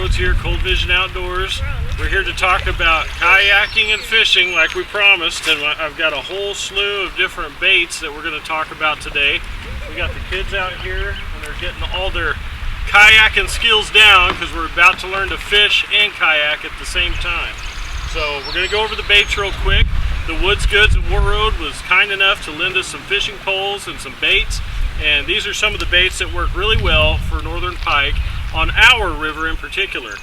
Rhodes here, Cold Vision Outdoors. We're here to talk about kayaking and fishing like we promised, and I've got a whole slew of different baits that we're going to talk about today. We got the kids out here and they're getting all their kayaking skills down because we're about to learn to fish and kayak at the same time. So we're going to go over the baits real quick. The Woods Goods at War Road was kind enough to lend us some fishing poles and some baits, and these are some of the baits that work really well for northern pike on our river in particular.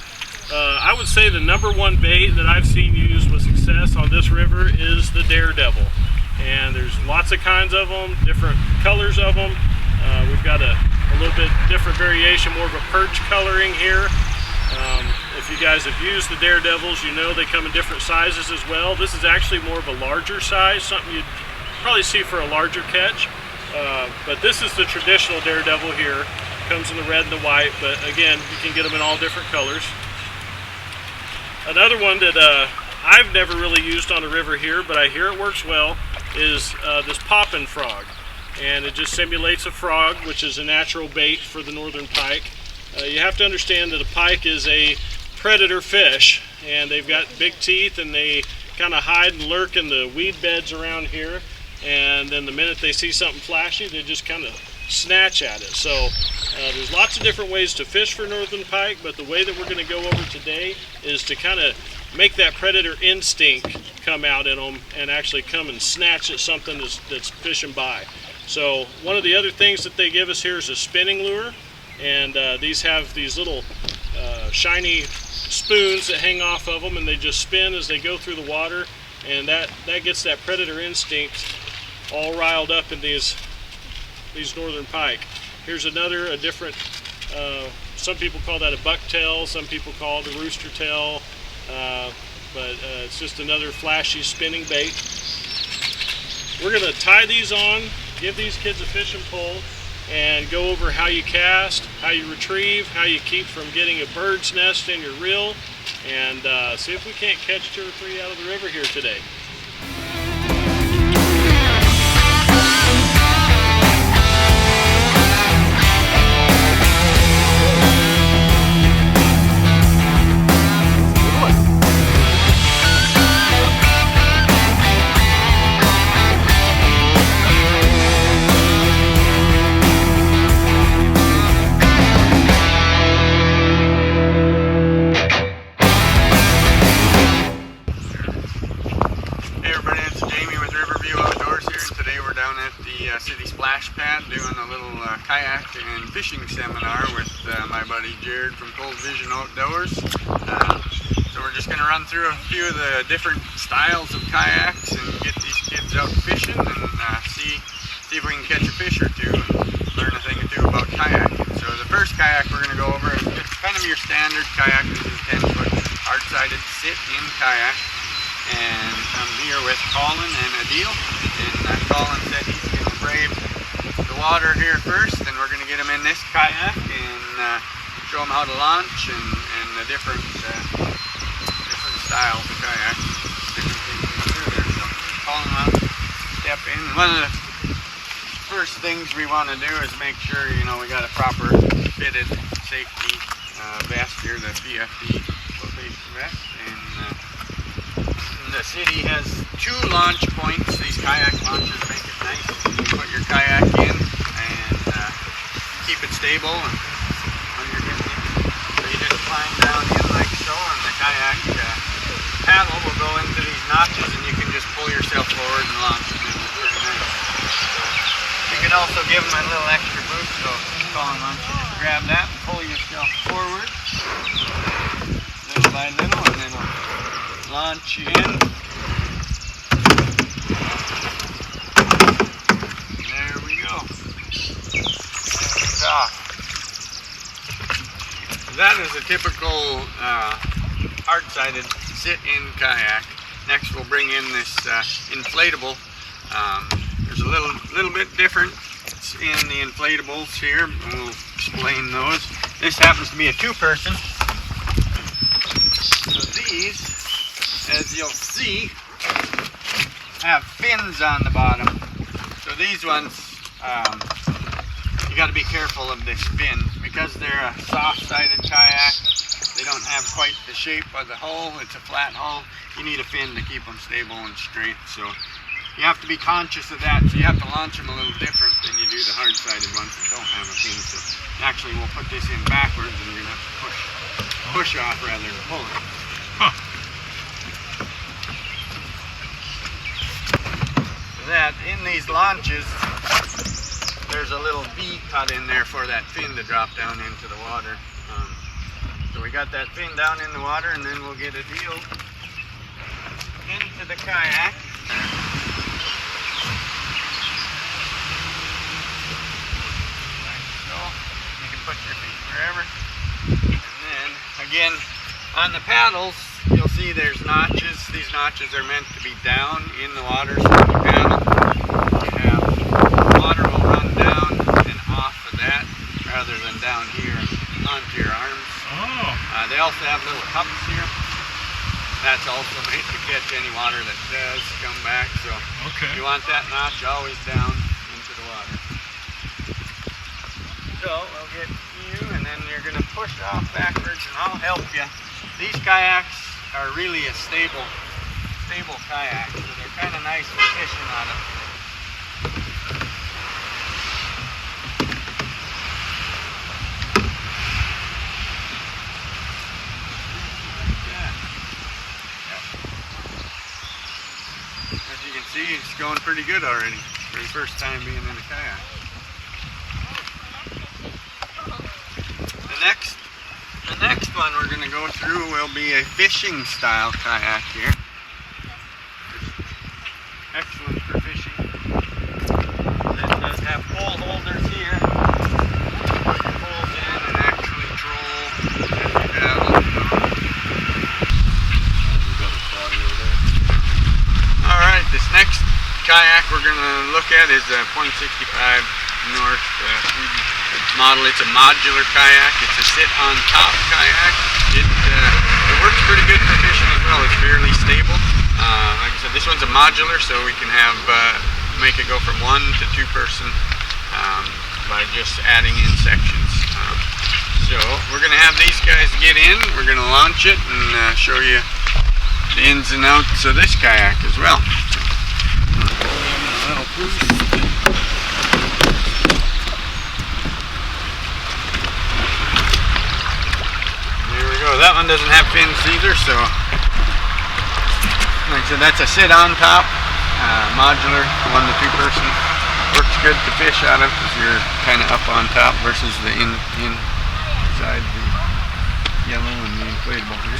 I would say the number one bait that I've seen used with success on this river is the Daredevil, and there's lots of kinds of them, different colors of them. We've got a little bit different variation, more of a perch coloring here. If you guys have used the Daredevils, you know they come in different sizes as well. This is actually more of a larger size, something you'd probably see for a larger catch. But this is the traditional Daredevil here. Comes in the red and the white, but again, you can get them in all different colors. Another one that I've never really used on the river here, but I hear it works well, is this Poppin' Frog. And it just simulates a frog, which is a natural bait for the northern pike. You have to understand that a pike is a predator fish, and they've got big teeth, and they kind of hide and lurk in the weed beds around here. And then the minute they see something flashy, they just kind of snatch at it. So there's lots of different ways to fish for northern pike, but the way that we're going to go over today is to kind of make that predator instinct come out in them and actually come and snatch at something that's fishing by. So one of the other things that they give us here is a spinning lure, and these have these little shiny spoons that hang off of them, and they just spin as they go through the water, and that gets that predator instinct all riled up in these northern pike. Here's a different, some people call that a bucktail, some people call it a rooster tail, but it's just another flashy spinning bait. We're going to tie these on, give these kids a fishing pole, and go over how you cast, how you retrieve, how you keep from getting a bird's nest in your reel, and see if we can't catch 2 or 3 out of the river here today. City splash pad doing a little kayak and fishing seminar with my buddy Jared from Cold Vision Outdoors. So we're just going to run through a few of the different styles of kayaks and get these kids out fishing and see if we can catch a fish or two and learn a thing or two about kayaking. So the first kayak we're going to go over is just kind of your standard kayak. This is a 10-foot hard-sided sit-in kayak, and I'm here with Colin and Adil, and Colin said he's going to brave the water here first, and we're going to get him in this kayak and show him how to launch and the different styles of kayak, different things we can do there. So Colin will step in. And one of the first things we want to do is make sure we got a proper fitted safety vest here, the PFD flotation vest, and the city has 2 launch points. These kayak launches make it nice. You put your kayak in and keep it stable and when you're getting in. So you just climb down in like so, and the kayak paddle will go into these notches, and you can just pull yourself forward and launch it. It's pretty nice. You can also give them a little extra boost, so Colin, why don't you just grab that and pull yourself forward little by little, and then it'll launch you in. There we go. And off. That is a typical hard-sided sit-in kayak. Next we'll bring in this inflatable. There's a little bit different in the inflatables here. We'll explain those. This happens to be a 2-person. So these, as you'll see, have fins on the bottom. So these ones, you got to be careful of this fin because they're a soft-sided kayak. They don't have quite the shape of the hull. It's a flat hull. You need a fin to keep them stable and straight. So you have to be conscious of that. So you have to launch them a little different than you do the hard-sided ones that don't have a fin. So actually we'll put this in backwards and you're going to have to push off rather than pull it. Huh. That in these launches, there's a little V cut in there for that fin to drop down into the water. So we got that fin down in the water, and then we'll get a deal into the kayak. So you can put your feet wherever. And then again, on the paddles, you'll see there's notches. These notches are meant to be down in the water, so when you paddle, you have water will run down and off of that rather than down here and onto your arms. Oh. They also have little cups here. That's also made to catch any water that does come back. So Okay. you want that notch always down into the water. So we'll get you, and then you're going to push off backwards, and I'll help you. These kayaks are really a stable kayak, so they're kind of nice for fishing on them. As you can see, it's going pretty good already for the first time being in a kayak. The next one we're going to go through will be a fishing style kayak here. Excellent for fishing. It does have pole holders here. Put your poles in and actually troll as you paddle. Alright, this next kayak we're going to look at is a .65 North model. It's a modular kayak. It's a sit-on-top kayak. It works pretty good for fishing as well. It's fairly stable. Like I said, this one's a modular, so we can have make it go from 1 to 2 person by just adding in sections. So we're going to have these guys get in. We're going to launch it and show you the ins and outs of this kayak as well. A little boost. There we go. That one doesn't have fins either, so like I said, that's a sit on top, modular, 1 to 2 person. Works good to fish out of because you're kind of up on top versus the inside the yellow and the inflatable here.